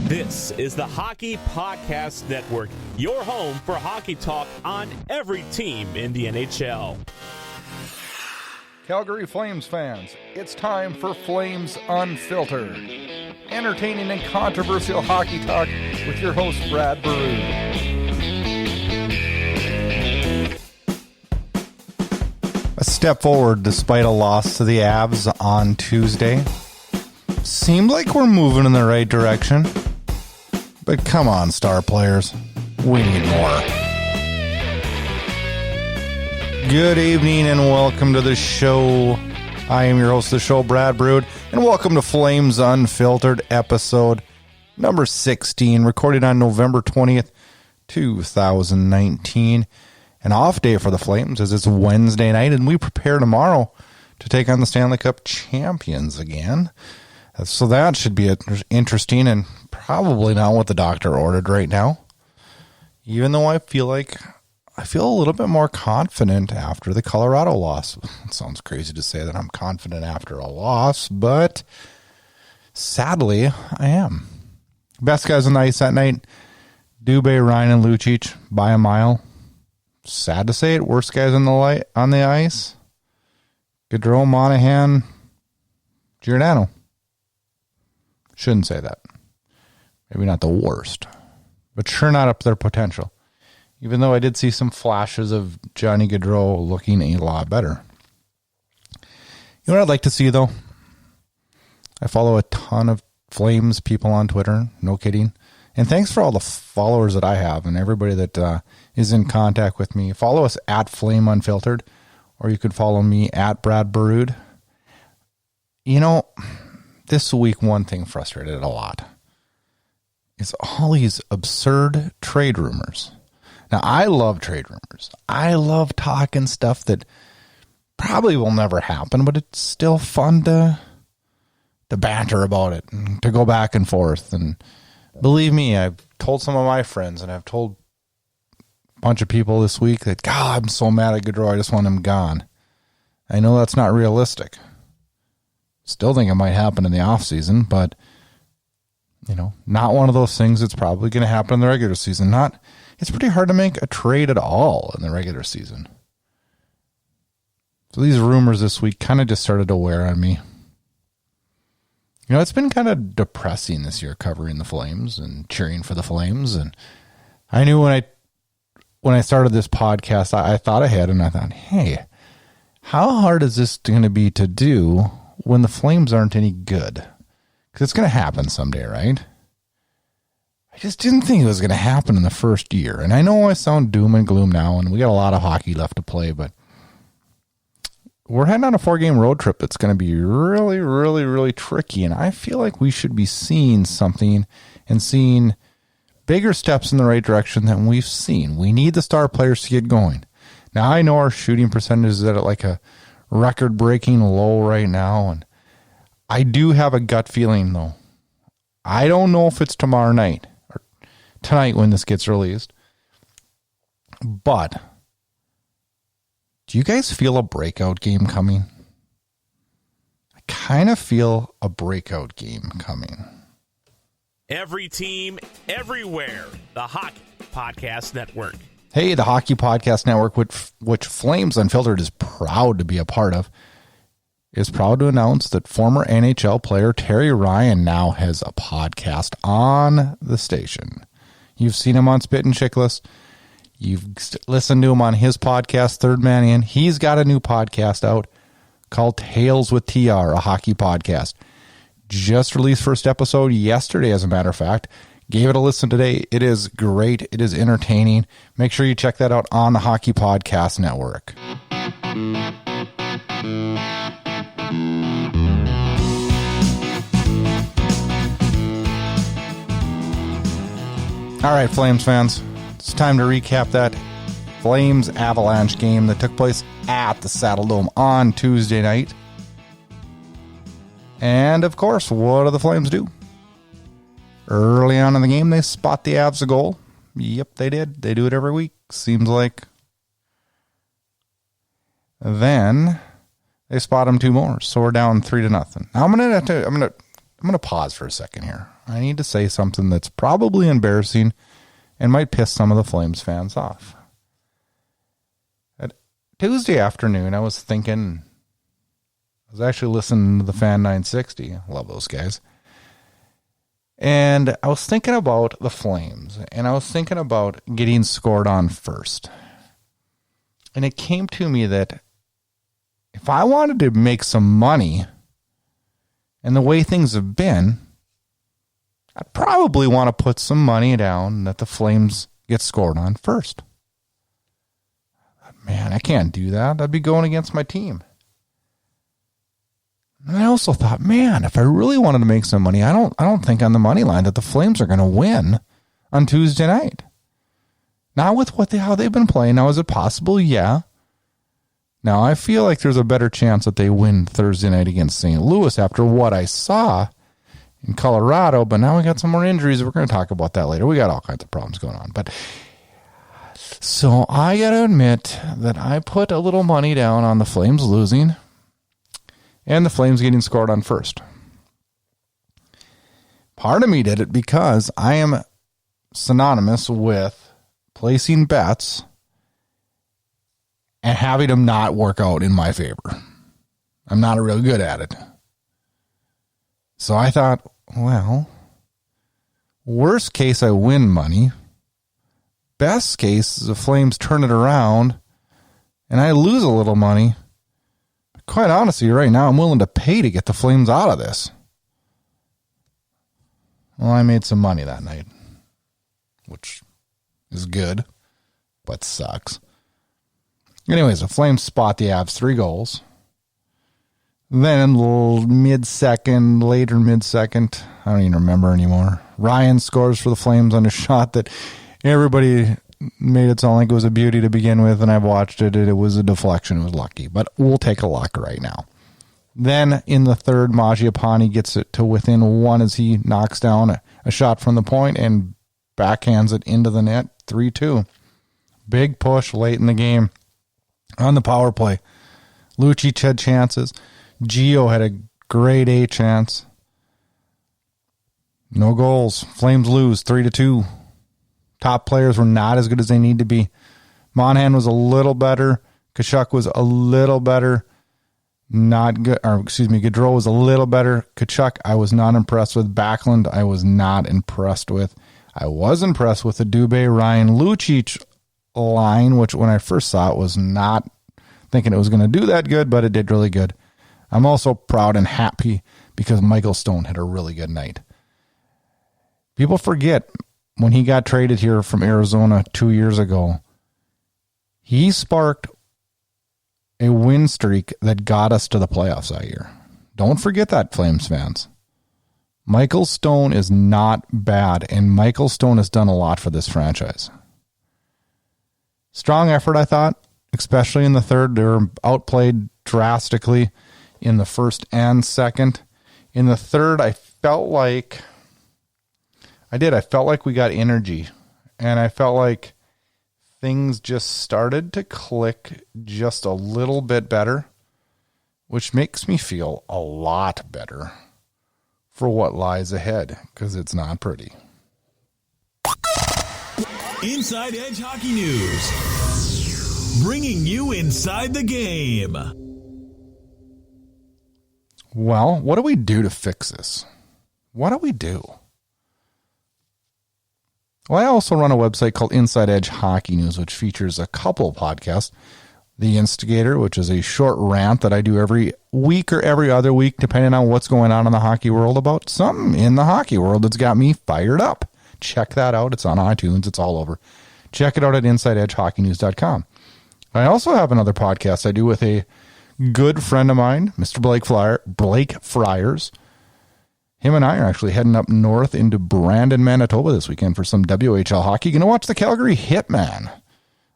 This is the Hockey Podcast Network, your home for hockey talk on every team in the NHL. Calgary Flames fans, it's time for Flames Unfiltered. Entertaining and controversial hockey talk with your host, Brad Brodie. A step forward despite a loss to the Avs on Tuesday. Seemed like we're moving in the right direction. But come on, star players. We need more. Good evening and welcome to the show. I am your host of the show, Brad Brodie, and welcome to Flames Unfiltered, episode number 16, recorded on November 20th, 2019. An off day for the Flames as it's Wednesday night, and we prepare tomorrow to take on the Stanley Cup champions again. So that should be interesting and probably not what the doctor ordered right now. Even though I feel a little bit more confident after the Colorado loss. It sounds crazy to say that I'm confident after a loss, but sadly, I am. Best guys on the ice that night, Dubé, Ryan, and Lucic by a mile. Sad to say it, worst guys on the ice, Gaudreau, Monahan, Giordano. Shouldn't say that. Maybe not the worst, but sure not up to their potential. Even though I did see some flashes of Johnny Gaudreau looking a lot better. You know what I'd like to see, though? I follow a ton of Flames people on Twitter. No kidding. And thanks for all the followers that I have and everybody that is in contact with me. Follow us at Flame Unfiltered, or you could follow me at Brad Brodie. You know, this week, one thing frustrated a lot is all these absurd trade rumors. Now, I love trade rumors. I love talking stuff that probably will never happen, but it's still fun to banter about it and to go back and forth. And believe me, I've told some of my friends and I've told a bunch of people this week that, God, I'm so mad at Gaudreau, I just want him gone. I know that's not realistic. Still think it might happen in the offseason, but, you know, not one of those things that's probably going to happen in the regular season. It's pretty hard to make a trade at all in the regular season. So these rumors this week kind of just started to wear on me. You know, it's been kind of depressing this year covering the Flames and cheering for the Flames. And I knew when I started this podcast, I thought ahead and I thought, hey, how hard is this going to be to do when the Flames aren't any good? Because it's going to happen someday, right? I just didn't think it was going to happen in the first year. And I know I sound doom and gloom now, and we got a lot of hockey left to play, but we're heading on a 4-game road trip that's going to be really, really, really tricky. And I feel like we should be seeing something and seeing bigger steps in the right direction than we've seen. We need the star players to get going. Now, I know our shooting percentage is at like a record-breaking low right now, and I do have a gut feeling, though. I don't know if it's tomorrow night or tonight when this gets released, but do you guys feel a breakout game coming? I kind of feel a breakout game coming. Every team, everywhere. The Hockey Podcast Network. Hey, the Hockey Podcast Network, which Flames Unfiltered is proud to be a part of, is proud to announce that former NHL player Terry Ryan now has a podcast on the station. You've seen him on Spit and Chickless. You've listened to him on his podcast, Third Man In. He's got a new podcast out called Tales with TR, a hockey podcast. Just released first episode yesterday, as a matter of fact. Gave it a listen today. It is great. It is entertaining. Make sure you check that out on the Hockey Podcast Network. All right, Flames fans. It's time to recap that Flames Avalanche game that took place at the Saddle Dome on Tuesday night. And, of course, what do the Flames do? Early on in the game, they spot the Avs a goal. Yep, they did. They do it every week, seems like. Then they spot them 2 more, so we're down 3-0. Now I'm gonna I'm going to pause for a second here. I need to say something that's probably embarrassing and might piss some of the Flames fans off. At Tuesday afternoon, I was actually listening to the Fan 960. I love those guys. And I was thinking about the Flames, and I was thinking about getting scored on first. And it came to me that if I wanted to make some money, and the way things have been, I'd probably want to put some money down that the Flames get scored on first. Man, I can't do that. I'd be going against my team. And I also thought, man, if I really wanted to make some money, I don't think on the money line that the Flames are going to win on Tuesday night. Not with how they've been playing. Now, is it possible? Yeah. Now, I feel like there's a better chance that they win Thursday night against St. Louis after what I saw in Colorado, but now we got some more injuries. We're going to talk about that later. We got all kinds of problems going on. But so I got to admit that I put a little money down on the Flames losing and the Flames getting scored on first. Part of me did it because I am synonymous with placing bets and having them not work out in my favor. I'm not real good at it. So I thought, well, worst case, I win money. Best case is the Flames turn it around and I lose a little money. Quite honestly, right now, I'm willing to pay to get the Flames out of this. Well, I made some money that night, which is good, but sucks. Anyways, the Flames spot the Avs 3 goals. Then later mid-second, I don't even remember anymore. Ryan scores for the Flames on a shot that everybody made it sound like it was a beauty to begin with, and I've watched it, and it was a deflection. It was lucky, but we'll take a luck right now. Then in the third, Mangiapane gets it to within one as he knocks down a shot from the point and backhands it into the net, 3-2. Big push late in the game on the power play. Lucic had chances. Gio had a grade A chance. No goals. Flames lose 3-2. Top players were not as good as they need to be. Monahan was a little better. Tkachuk was a little better. Gaudreau was a little better. Tkachuk, I was not impressed with. Backlund, I was not impressed with. I was impressed with the Dubé, Ryan, Lucic line, which when I first saw it was not thinking it was going to do that good, but it did really good. I'm also proud and happy because Michael Stone had a really good night. People forget when he got traded here from Arizona 2 years ago, he sparked a win streak that got us to the playoffs that year. Don't forget that, Flames fans. Michael Stone is not bad, and Michael Stone has done a lot for this franchise. Strong effort, I thought, especially in the third. They were outplayed drastically in the first and second. In the third, I felt like we got energy, and I felt like things just started to click just a little bit better, which makes me feel a lot better for what lies ahead, because it's not pretty. Inside Edge Hockey News, bringing you inside the game. Well, what do we do to fix this? What do we do? Well, I also run a website called Inside Edge Hockey News, which features a couple of podcasts. The Instigator, which is a short rant that I do every week or every other week, depending on what's going on in the hockey world, about something in the hockey world that's got me fired up. Check that out. It's on iTunes. It's all over. Check it out at InsideEdgeHockeyNews.com. I also have another podcast I do with a good friend of mine, Mr. Blake Friars. Him and I are actually heading up north into Brandon, Manitoba this weekend for some WHL hockey. Going to watch the Calgary Hitman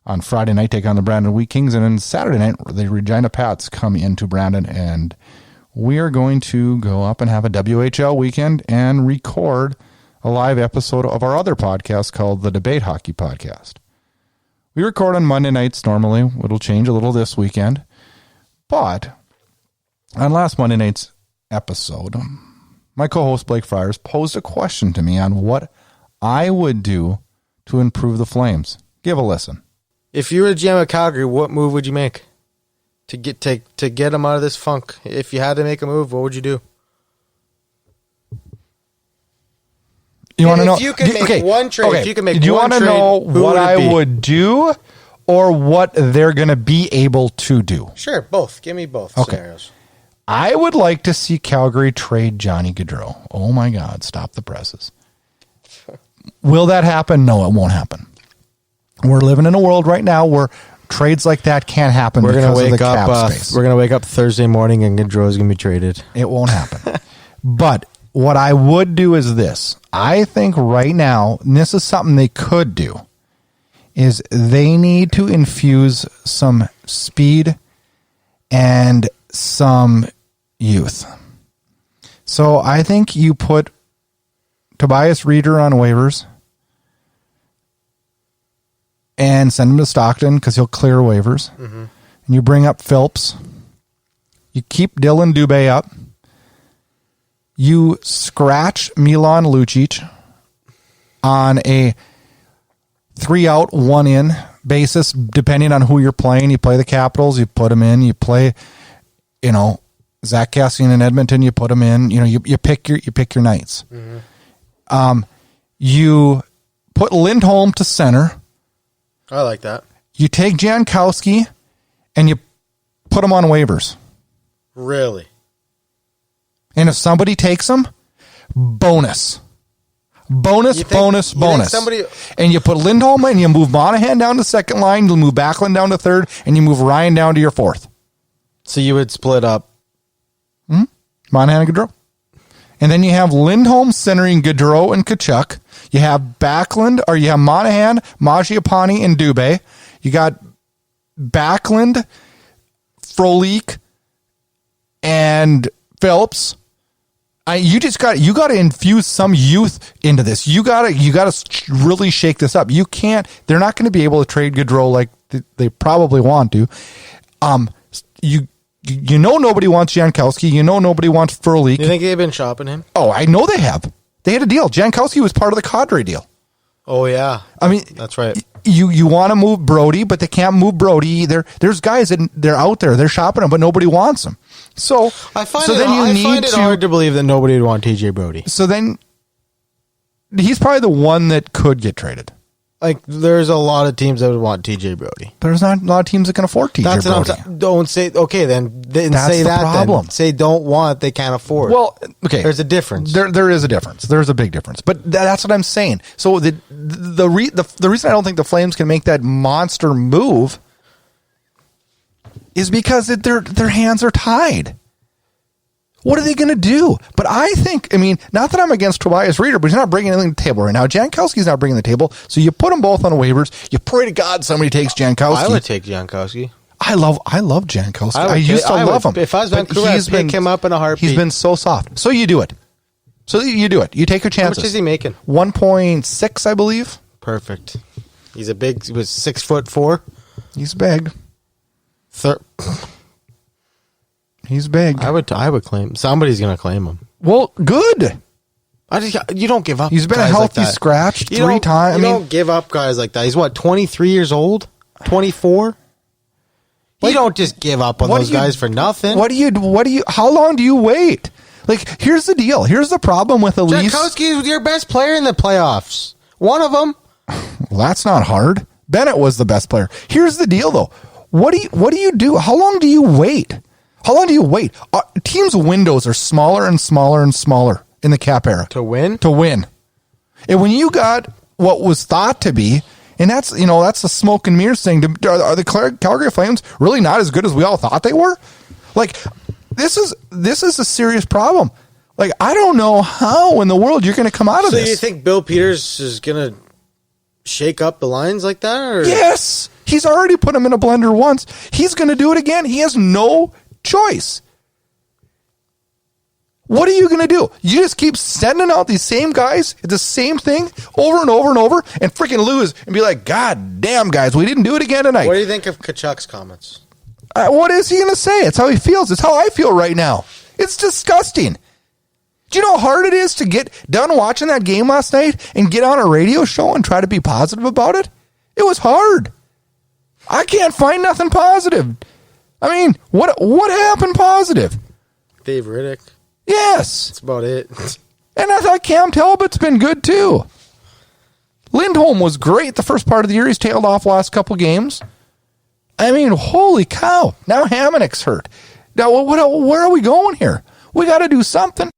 on Friday night, take on the Brandon Wheat Kings, and then Saturday night, the Regina Pats come into Brandon, and we are going to go up and have a WHL weekend and record a live episode of our other podcast called the Debate Hockey Podcast. We record on Monday nights normally. It'll change a little this weekend. But on last Monday night's episode, my co-host Blake Friars, posed a question to me on what I would do to improve the Flames. Give a listen. If you were a GM of Calgary, what move would you make to get them out of this funk? If you had to make a move, what would you do? You want to know? If you could make one trade, if you could make do you one want to trade, know who what would it I be? would do or what they're going to be able to do? Sure, both. Give me both scenarios. I would like to see Calgary trade Johnny Gaudreau. Oh, my God. Stop the presses. Will that happen? No, it won't happen. We're living in a world right now where trades like that can't happen because of the cap space. We're going to wake up Thursday morning and Gaudreau is going to be traded. It won't happen. But what I would do is this. I think right now, and this is something they could do, is they need to infuse some speed and some youth. So I think you put Tobias Reider on waivers and send him to Stockton because he'll clear waivers. Mm-hmm. And you bring up Phelps. You keep Dylan Dubé up. You scratch Milan Lucic on a 3-out, 1-in basis, depending on who you're playing. You play the Capitals, you put them in. You play, Zach Kassian in Edmonton, you put them in. You pick your nights. Mm-hmm. You put Lindholm to center. I like that. You take Jankowski and you put him on waivers. Really? And if somebody takes him, bonus. Bonus. And you put Lindholm and you move Monahan down to second line, you move Backlund down to third, and you move Ryan down to your fourth. So you would split up Monahan and Gaudreau. And then you have Lindholm centering Gaudreau and Tkachuk. You have Backlund, or you have Monahan, Mangiapane, and Dubé. You got Backlund, Frolik, and Phelps. You got to infuse some youth into this. You got to really shake this up. You can't. They're not going to be able to trade Gaudreau like they probably want to. Nobody wants Jankowski. Nobody wants Frolik. You think they've been shopping him? Oh, I know they have. They had a deal. Jankowski was part of the Kadri deal. Oh yeah, I mean that's right. You want to move Brodie, but they can't move Brodie. There's guys that they're out there. They're shopping them, but nobody wants them. So I find it hard to believe that nobody would want TJ Brodie. So then he's probably the one that could get traded. Like, there's a lot of teams that would want TJ Brodie. There's not a lot of teams that can afford TJ Brodie. Don't say, okay, then say that. Problem. Then. Say don't want, they can't afford. Well, okay. There's a difference. There is a difference. There's a big difference. But that's what I'm saying. So the reason I don't think the Flames can make that monster move is because their hands are tied. What are they going to do? But I think, not that I'm against Tobias Reider, but he's not bringing anything to the table right now. Jankowski's not bringing the table. So you put them both on waivers. You pray to God somebody takes Jankowski. I would take Jankowski. I love Jankowski. I used to love him. If I was Vancouver, I'd pick him up in a heartbeat. He's been so soft. So you do it. You take your chances. How much is he making? 1.6, I believe. Perfect. He was 6'4". He's big. He's big. I would claim. Somebody's going to claim him. Well, good. You don't give up. He's been a healthy scratch 3 times. You don't give up guys like that. He's 23 years old? 24? You don't just give up on those guys for nothing. How long do you wait? Like, here's the deal. Here's the problem with the Leafs. Jankowski is your best player in the playoffs. One of them. Well, that's not hard. Bennett was the best player. Here's the deal, though. What do you do? How long do you wait? Teams' windows are smaller and smaller and smaller in the cap era. To win? And when you got what was thought to be, and that's the smoke and mirrors thing. Are the Calgary Flames really not as good as we all thought they were? Like, this is a serious problem. Like, I don't know how in the world you're going to come out of this. So you think Bill Peters is going to shake up the lines like that? Or? Yes. He's already put them in a blender once. He's going to do it again. He has no choice. What are you going to do? You just keep sending out these same guys, the same thing over and over and over, and freaking lose and be like, God damn, guys, we didn't do it again tonight. What do you think of Tkachuk's comments? What is he going to say? It's how he feels. It's how I feel right now. It's disgusting. Do you know how hard it is to get done watching that game last night and get on a radio show and try to be positive about it? It was hard. I can't find nothing positive. I mean, what happened positive? Dave Riddick. Yes. That's about it. And I thought Cam Talbot's been good too. Lindholm was great the first part of the year. He's tailed off last couple games. I mean, holy cow. Now Hamanek's hurt. Now, where are we going here? We got to do something.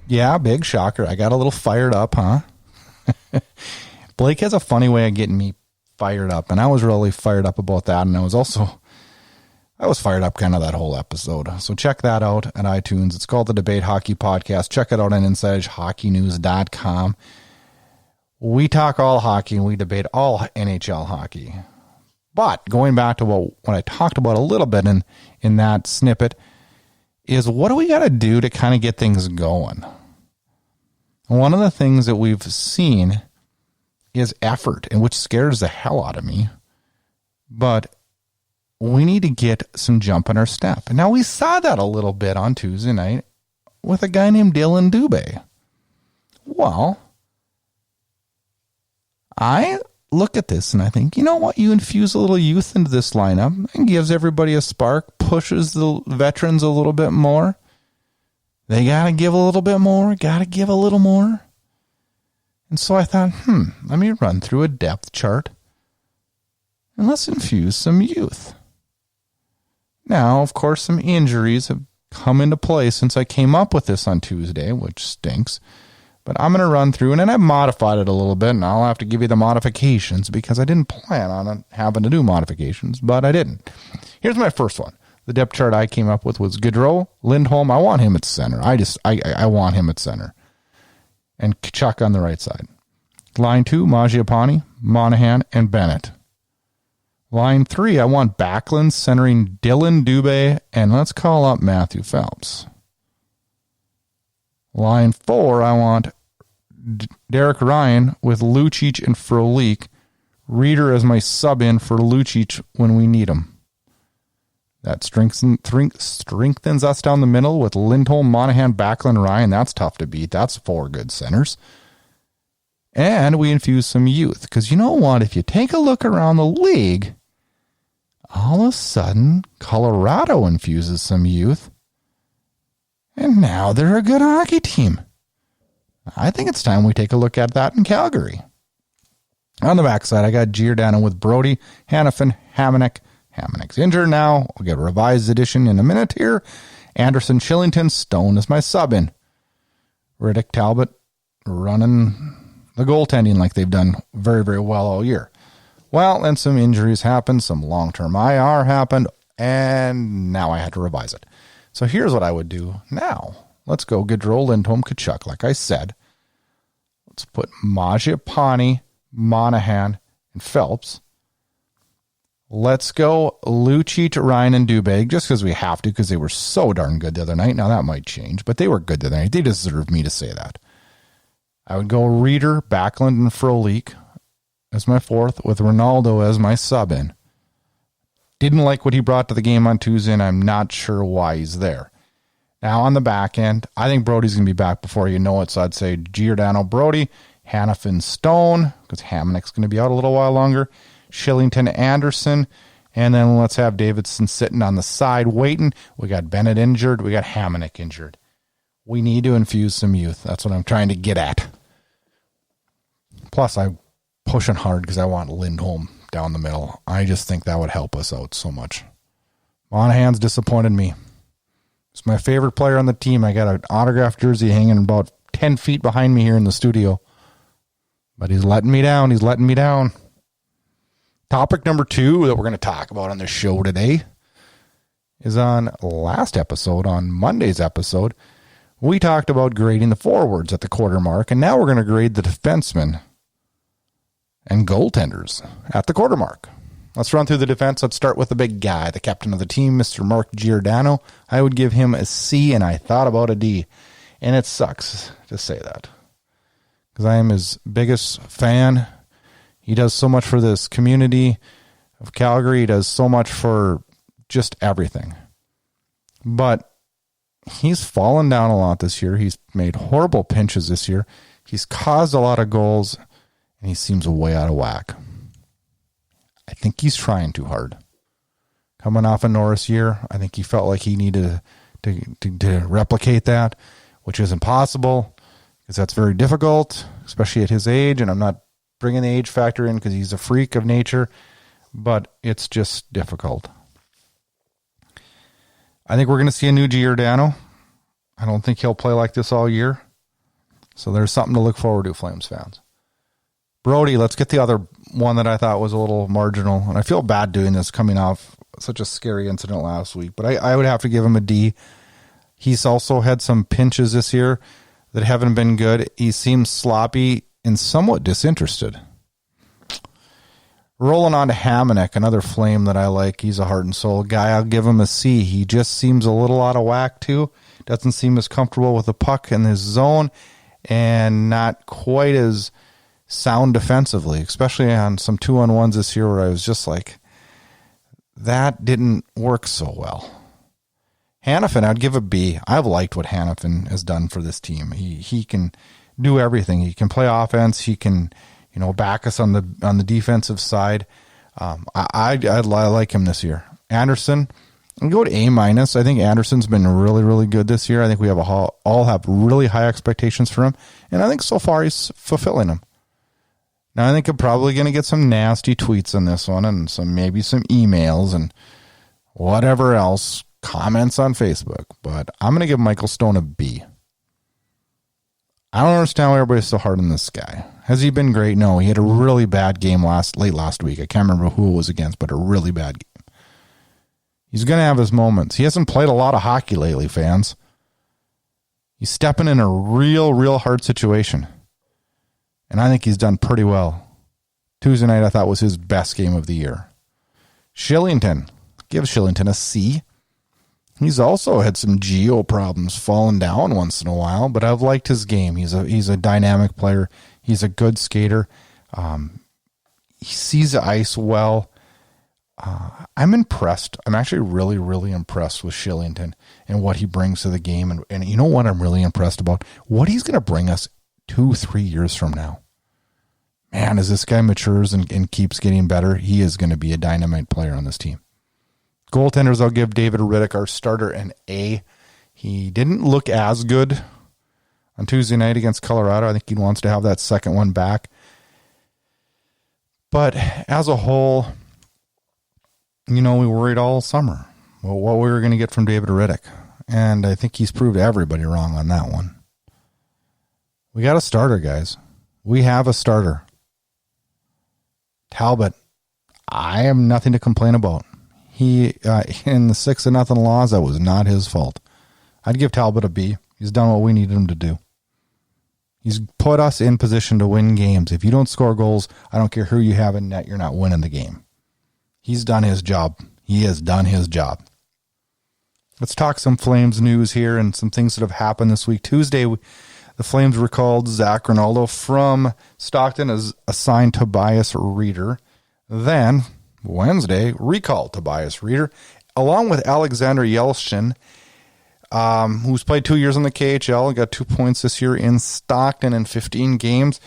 Yeah, big shocker. I got a little fired up, huh? Blake has a funny way of getting me fired up, and I was really fired up about that, and I was fired up kind of that whole episode. So check that out at iTunes. It's called the Debate Hockey Podcast. Check it out on InsideEdgeHockeyNews.com. We talk all hockey, and we debate all NHL hockey. But going back to what I talked about a little bit in that snippet is what do we got to do to kind of get things going? One of the things that we've seen is effort, and which scares the hell out of me. But we need to get some jump in our step. And now we saw that a little bit on Tuesday night with a guy named Dylan Dubé. Well, I look at this and I think, you know what? You infuse a little youth into this lineup and gives everybody a spark, pushes the veterans a little bit more. They got to give a little bit more, got to give a little more. And so I thought, let me run through a depth chart and let's infuse some youth. Now, of course, some injuries have come into play since I came up with this on Tuesday, which stinks. But I'm going to run through, and then I've modified it a little bit, and I'll have to give you the modifications because I didn't plan on having to do modifications, but I didn't. Here's my first one. The depth chart I came up with was Gaudreau, Lindholm. I want him at center. I want him at center. And Kachuk on the right side. Line 2, Mangiapane, Monahan, and Bennett. Line 3, I want Backlund centering Dylan Dubé, and let's call up Matthew Phelps. Line 4, I want Derek Ryan with Lucic and Frolik. Reider as my sub-in for Lucic when we need him. That strengthens us down the middle with Lindholm, Monahan, Backlund, Ryan. That's tough to beat. That's 4 good centers. And we infuse some youth. Because you know what? If you take a look around the league, all of a sudden, Colorado infuses some youth. And now they're a good hockey team. I think it's time we take a look at that in Calgary. On the backside, I got Giordano with Brodie, Hanifin, Hamanek. Hamanek's injured now. I'll get a revised edition in a minute here. Anderson, Shillington, Stone is my sub-in. Riddick, Talbot running the goaltending like they've done very, very well all year. Well, then some injuries happened. Some long-term IR happened. And now I had to revise it. So here's what I would do now. Let's go Gaudreau, Lindholm, Kachuk. Like I said, let's put Mangiapane, Monahan, and Phelps. Let's go Lucic, Ryan, and Dubé, just because we have to, because they were so darn good the other night. Now, that might change, but they were good the other night. They deserve me to say that. I would go Reider, Backlund, and Frolik as my fourth, with Rinaldo as my sub-in. Didn't like what he brought to the game on Tuesday, and I'm not sure why he's there. Now, on the back end, I think Brodie's going to be back before you know it, so I'd say Giordano, Brodie, Hanifin, Stone, because Hamanek's going to be out a little while longer, Shillington, Anderson, and then let's have Davidson sitting on the side waiting. We got Bennett injured. We got Hamanek injured. We need to infuse some youth. That's what I'm trying to get at. Plus, I'm pushing hard because I want Lindholm down the middle. I just think that would help us out so much. Monahan's disappointed me. He's my favorite player on the team. I got an autographed jersey hanging about 10 feet behind me here in the studio. But he's letting me down. He's letting me down. Topic number 2 that we're going to talk about on this show today is on last episode, on Monday's episode. We talked about grading the forwards at the quarter mark, and now we're going to grade the defensemen and goaltenders at the quarter mark. Let's run through the defense. Let's start with the big guy, the captain of the team, Mr. Mark Giordano. I would give him a C, and I thought about a D. And it sucks to say that, because I am his biggest fan. He does so much for this community of Calgary. He does so much for just everything. But he's fallen down a lot this year. He's made horrible pinches this year. He's caused a lot of goals, and he seems way out of whack. I think he's trying too hard. Coming off a Norris year, I think he felt like he needed to replicate that, which isn't possible because that's very difficult, especially at his age. And I'm not bringing the age factor in because he's a freak of nature, but it's just difficult. I think we're going to see a new Giordano. I don't think he'll play like this all year. So there's something to look forward to, Flames fans. Brodie, let's get the other one that I thought was a little marginal. And I feel bad doing this coming off such a scary incident last week. But I would have to give him a D. He's also had some pinches this year that haven't been good. He seems sloppy and somewhat disinterested. Rolling on to Hamonic, another Flame that I like. He's a heart and soul guy. I'll give him a C. He just seems a little out of whack, too. Doesn't seem as comfortable with the puck in his zone and not quite as sound defensively, especially on some 2-on-1s this year where I was just like, that didn't work so well. Hanifin, I'd give a B. I've liked what Hanifin has done for this team. He can do everything. He can play offense. He can, back us on the defensive side. I like him this year. Anderson, I'll go to A-. I think Anderson's been really, really good this year. I think we have all have really high expectations for him, and I think so far he's fulfilling them. Now, I think I'm probably going to get some nasty tweets on this one and maybe some emails and whatever else, comments on Facebook. But I'm going to give Michael Stone a B. I don't understand why everybody's so hard on this guy. Has he been great? No, he had a really bad game late last week. I can't remember who it was against, but a really bad game. He's going to have his moments. He hasn't played a lot of hockey lately, fans. He's stepping in a real hard situation. And I think he's done pretty well. Tuesday night I thought was his best game of the year. Shillington. Give Shillington a C. He's also had some geo problems, falling down once in a while, but I've liked his game. He's a dynamic player. He's a good skater. He sees the ice well. I'm impressed. I'm actually really, really impressed with Shillington and what he brings to the game. And you know what I'm really impressed about? What he's going to bring us 2-3 years from now. Man, as this guy matures and keeps getting better, he is going to be a dynamite player on this team. Goaltenders, I'll give David Riddick, our starter, an A. He didn't look as good on Tuesday night against Colorado. I think he wants to have that second one back. But as a whole, we worried all summer what we were going to get from David Riddick. And I think he's proved everybody wrong on that one. We got a starter, guys. We have a starter. Talbot, I have nothing to complain about. He, in the 6-0 loss, that was not his fault. I'd give Talbot a B. He's done what we needed him to do. He's put us in position to win games. If you don't score goals, I don't care who you have in net, you're not winning the game. He's done his job. He has done his job. Let's talk some Flames news here and some things that have happened this week. Tuesday, the Flames recalled Zach Rinaldo from Stockton as assigned Tobias Reider. Then, Wednesday, recalled Tobias Reider, along with Alexander Yelesin, who's played 2 years in the KHL and got 2 points this year in Stockton in 15 games.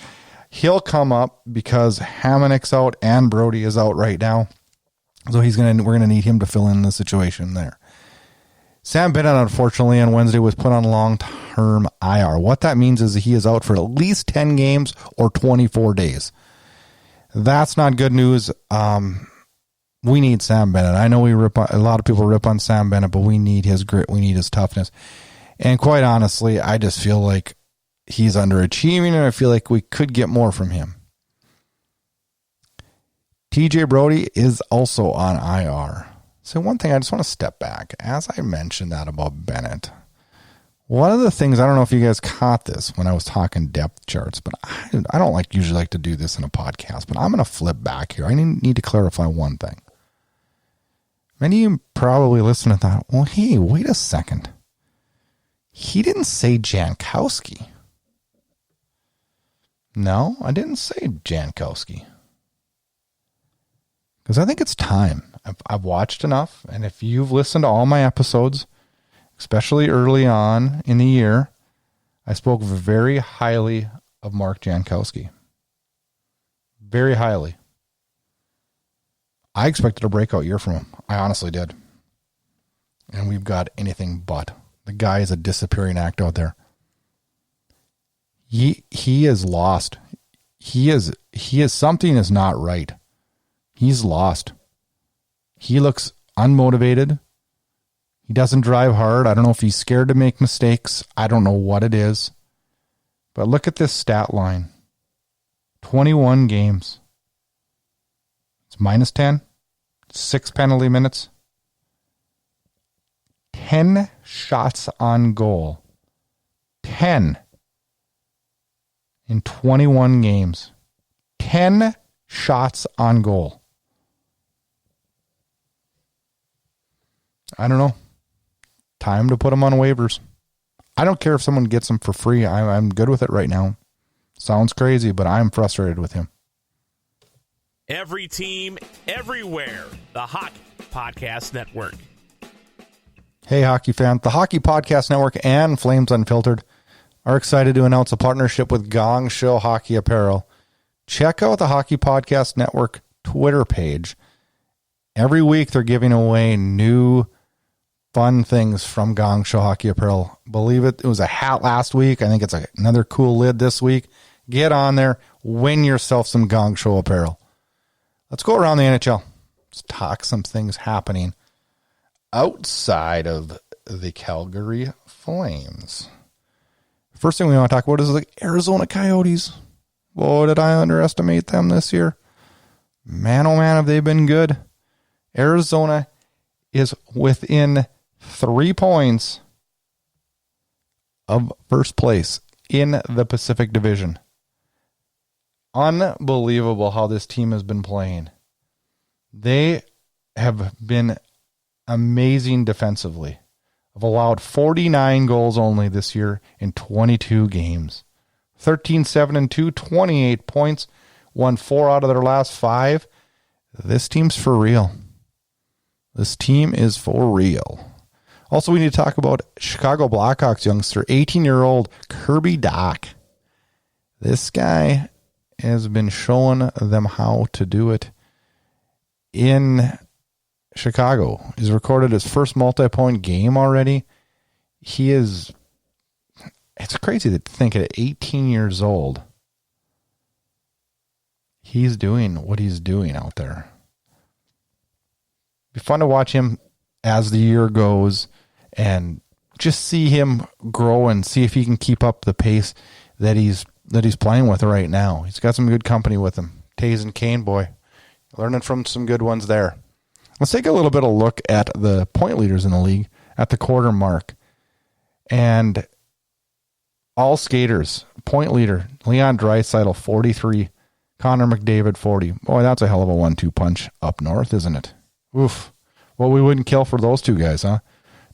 He'll come up because Hamonic's out and Brodie is out right now. So we're going to need him to fill in the situation there. Sam Bennett, unfortunately, on Wednesday was put on long-term IR. What that means is that he is out for at least 10 games or 24 days. That's not good news. We need Sam Bennett. I know a lot of people rip on Sam Bennett, but we need his grit. We need his toughness. And quite honestly, I just feel like he's underachieving, and I feel like we could get more from him. TJ Brodie is also on IR. So one thing, I just want to step back. As I mentioned that about Bennett, one of the things, I don't know if you guys caught this when I was talking depth charts, but I don't usually like to do this in a podcast, but I'm going to flip back here. I need to clarify one thing. Many of you probably listened and thought, well, hey, wait a second. He didn't say Jankowski. No, I didn't say Jankowski. Because I think it's time. I've watched enough, and if you've listened to all my episodes, especially early on in the year, I spoke very highly of Mark Jankowski. Very highly. I expected a breakout year from him. I honestly did. And we've got anything but. The guy is a disappearing act out there. He is lost. He is something is not right. He's lost. He looks unmotivated. He doesn't drive hard. I don't know if he's scared to make mistakes. I don't know what it is. But look at this stat line. 21 games. It's minus 10. 6 penalty minutes. 10 shots on goal. 10 in 21 games. 10 shots on goal. I don't know. Time to put him on waivers. I don't care if someone gets him for free. I'm good with it right now. Sounds crazy, but I'm frustrated with him. Every team, everywhere. The Hockey Podcast Network. Hey, hockey fan. The Hockey Podcast Network and Flames Unfiltered are excited to announce a partnership with Gong Show Hockey Apparel. Check out the Hockey Podcast Network Twitter page. Every week they're giving away new fun things from Gong Show Hockey Apparel. Believe it was a hat last week. I think it's another cool lid this week. Get on there. Win yourself some Gong Show apparel. Let's go around the NHL. Let's talk some things happening outside of the Calgary Flames. First thing we want to talk about is the Arizona Coyotes. Boy, did I underestimate them this year. Man, oh man, have they been good. Arizona is within 3 points of first place in the Pacific Division. Unbelievable how this team has been playing. They have been amazing defensively. Have allowed 49 goals only this year in 22 games. 13-7-2, 28 points, won 4 out of their last 5. This team's for real. This team is for real. Also, we need to talk about Chicago Blackhawks youngster, 18-year-old Kirby Dach. This guy has been showing them how to do it in Chicago. He's recorded his first multi-point game already. It's crazy to think at 18 years old, he's doing what he's doing out there. Be fun to watch him as the year goes and just see him grow and see if he can keep up the pace that he's playing with right now. He's got some good company with him. Taze and Kane, boy. Learning from some good ones there. Let's take a little bit of a look at the point leaders in the league at the quarter mark. And all skaters, point leader, Leon Draisaitl, 43. Connor McDavid, 40. Boy, that's a hell of a 1-2 punch up north, isn't it? Oof. Well, we wouldn't kill for those two guys, huh?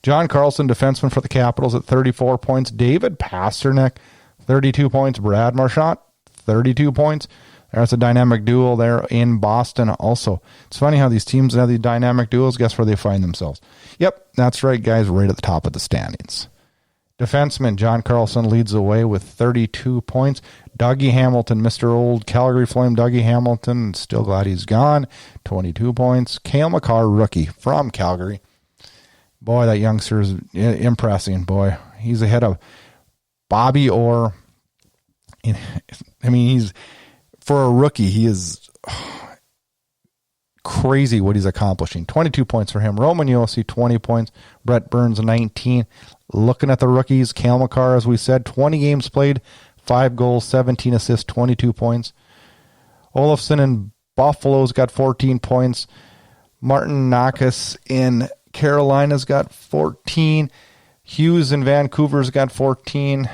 John Carlson, defenseman for the Capitals at 34 points. David Pasternak, 32 points. Brad Marchand, 32 points. There's a dynamic duo there in Boston also. It's funny how these teams have these dynamic duos. Guess where they find themselves? Yep, that's right, guys, right at the top of the standings. Defenseman John Carlson leads the way with 32 points. Dougie Hamilton, Mr. Old Calgary Flame Dougie Hamilton, still glad he's gone, 22 points. Cale Makar, rookie from Calgary. Boy, that youngster is impressing, boy. He's ahead of Bobby Orr. I mean, he's... For a rookie, he is crazy what he's accomplishing. 22 points for him. Roman Josi, 20 points. Brett Burns, 19. Looking at the rookies, Cale Makar, as we said, 20 games played, 5 goals, 17 assists, 22 points. Olofsson in Buffalo's got 14 points. Martin Nakas in Carolina's got 14. Hughes in Vancouver's got 14.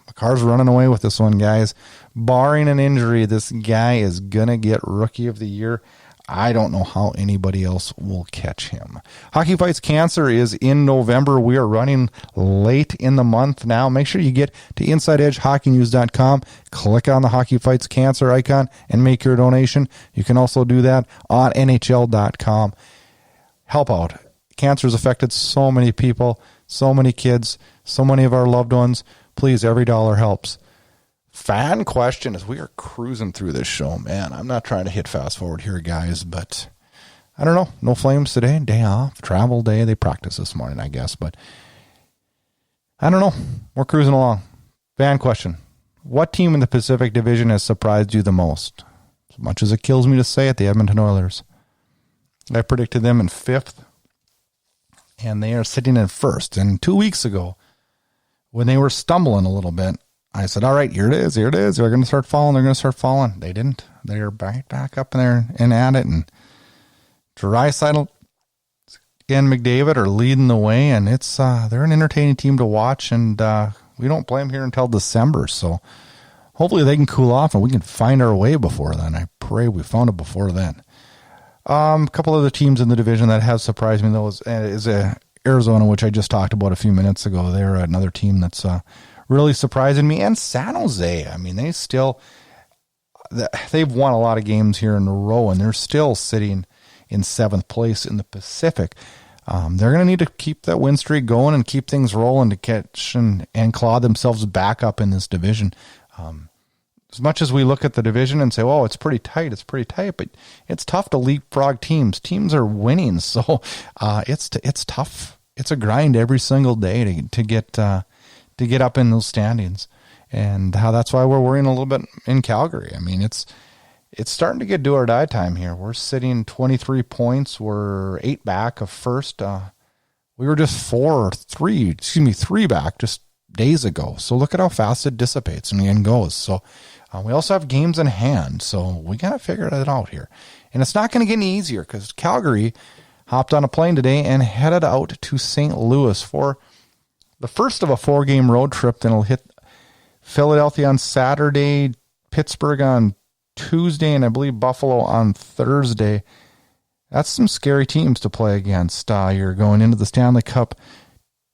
Makar's running away with this one, guys. Barring an injury, this guy is going to get Rookie of the Year. I don't know how anybody else will catch him. Hockey Fights Cancer is in November. We are running late in the month now. Make sure you get to InsideEdgeHockeyNews.com, click on the Hockey Fights Cancer icon, and make your donation. You can also do that on NHL.com. Help out. Cancer's affected so many people, so many kids, so many of our loved ones. Please, every dollar helps. Fan question as we are cruising through this show, man. I'm not trying to hit fast forward here, guys, but I don't know. No Flames today. Day off. Travel day. They practiced this morning, I guess, but I don't know. We're cruising along. Fan question. What team in the Pacific Division has surprised you the most? As much as it kills me to say it, the Edmonton Oilers. I predicted them in 5th, and they are sitting in 1st. And 2 weeks ago, when they were stumbling a little bit, I said, all right, here it is. They're going to start falling. They didn't. They're back up in there and at it. And Draisaitl and McDavid are leading the way, and it's they're an entertaining team to watch, and we don't play them here until December, so hopefully they can cool off and we can find our way before then. I pray we found it before then. A couple of the teams in the division that have surprised me, though, is Arizona, which I just talked about a few minutes ago. They're another team that's really surprising me, and San Jose. I mean, they've won a lot of games here in a row, and they're still sitting in 7th place in the Pacific. They're going to need to keep that win streak going and keep things rolling to catch and claw themselves back up in this division. As much as we look at the division and say, oh, it's pretty tight, but it's tough to leapfrog teams. Teams are winning, so it's tough. It's a grind every single day to get up in those standings. And that's why we're worrying a little bit in Calgary. I mean, it's starting to get do or die time here. We're sitting 23 points. We're 8 back of first. We were just 3 back just days ago. So look at how fast it dissipates and goes. So we also have games in hand. So we got to figure it out here. And it's not going to get any easier because Calgary hopped on a plane today and headed out to St. Louis for the first of a 4-game road trip. Then it'll hit Philadelphia on Saturday, Pittsburgh on Tuesday, and I believe Buffalo on Thursday. That's some scary teams to play against. You're going into the Stanley Cup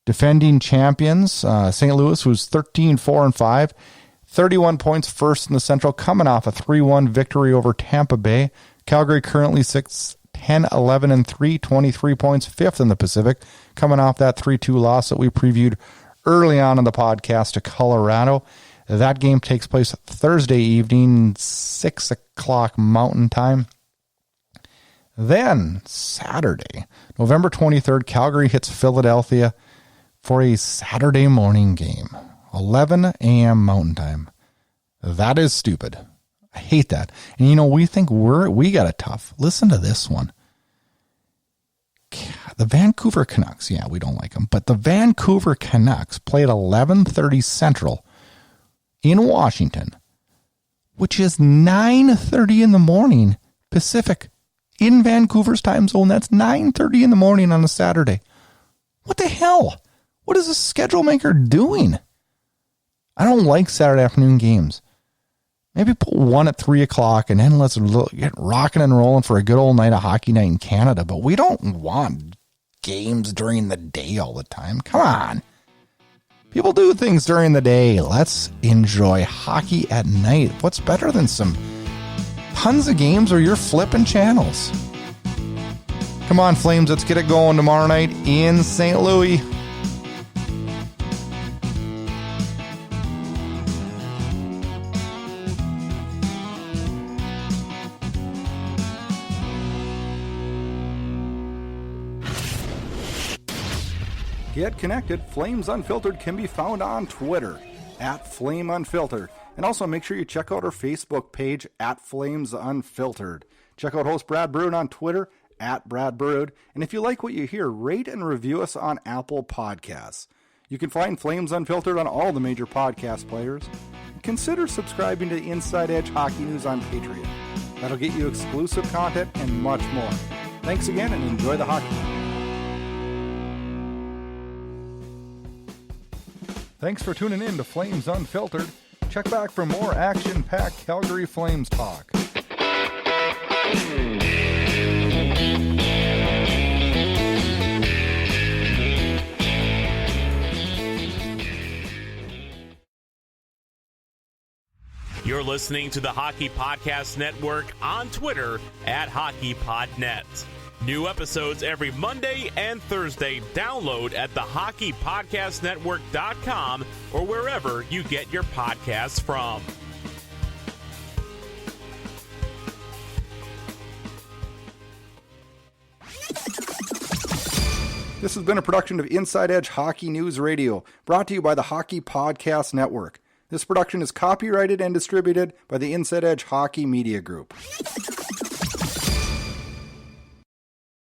defending champions. St. Louis, who's 13-4-5, 31 points first in the Central, coming off a 3-1 victory over Tampa Bay. Calgary currently 6th, 10-11-3, 23 points, 5th in the Pacific, coming off that 3-2 loss that we previewed early on in the podcast to Colorado. That game takes place Thursday evening, 6 o'clock Mountain Time. Then, Saturday, November 23rd, Calgary hits Philadelphia for a Saturday morning game, 11 a.m. Mountain Time. That is stupid. I hate that. And, we think we got it tough. Listen to this one. The Vancouver Canucks, yeah, we don't like them, but the Vancouver Canucks played 11:30 Central in Washington, which is 9:30 in the morning Pacific in Vancouver's time zone. That's 9:30 in the morning on a Saturday. What the hell? What is the schedule maker doing? I don't like Saturday afternoon games. Maybe put one at 3 o'clock and then let's get rocking and rolling for a good old night of hockey night in Canada. But we don't want games during the day all the time. Come on. People do things during the day. Let's enjoy hockey at night. What's better than some tons of games where you're flipping channels? Come on, Flames. Let's get it going tomorrow night in St. Louis. Get connected. Flames Unfiltered can be found on Twitter @FlameUnfiltered. And also make sure you check out our Facebook page @FlamesUnfiltered. Check out host Brad Brood on Twitter @BradBrood. And if you like what you hear, rate and review us on Apple Podcasts. You can find Flames Unfiltered on all the major podcast players. Consider subscribing to Inside Edge Hockey News on Patreon. That'll get you exclusive content and much more. Thanks again and enjoy the hockey. Thanks for tuning in to Flames Unfiltered. Check back for more action-packed Calgary Flames talk. You're listening to the Hockey Podcast Network on Twitter @HockeyPodNet. New episodes every Monday and Thursday. Download at thehockeypodcastnetwork.com or wherever you get your podcasts from. This has been a production of Inside Edge Hockey News Radio, brought to you by the Hockey Podcast Network. This production is copyrighted and distributed by the Inside Edge Hockey Media Group.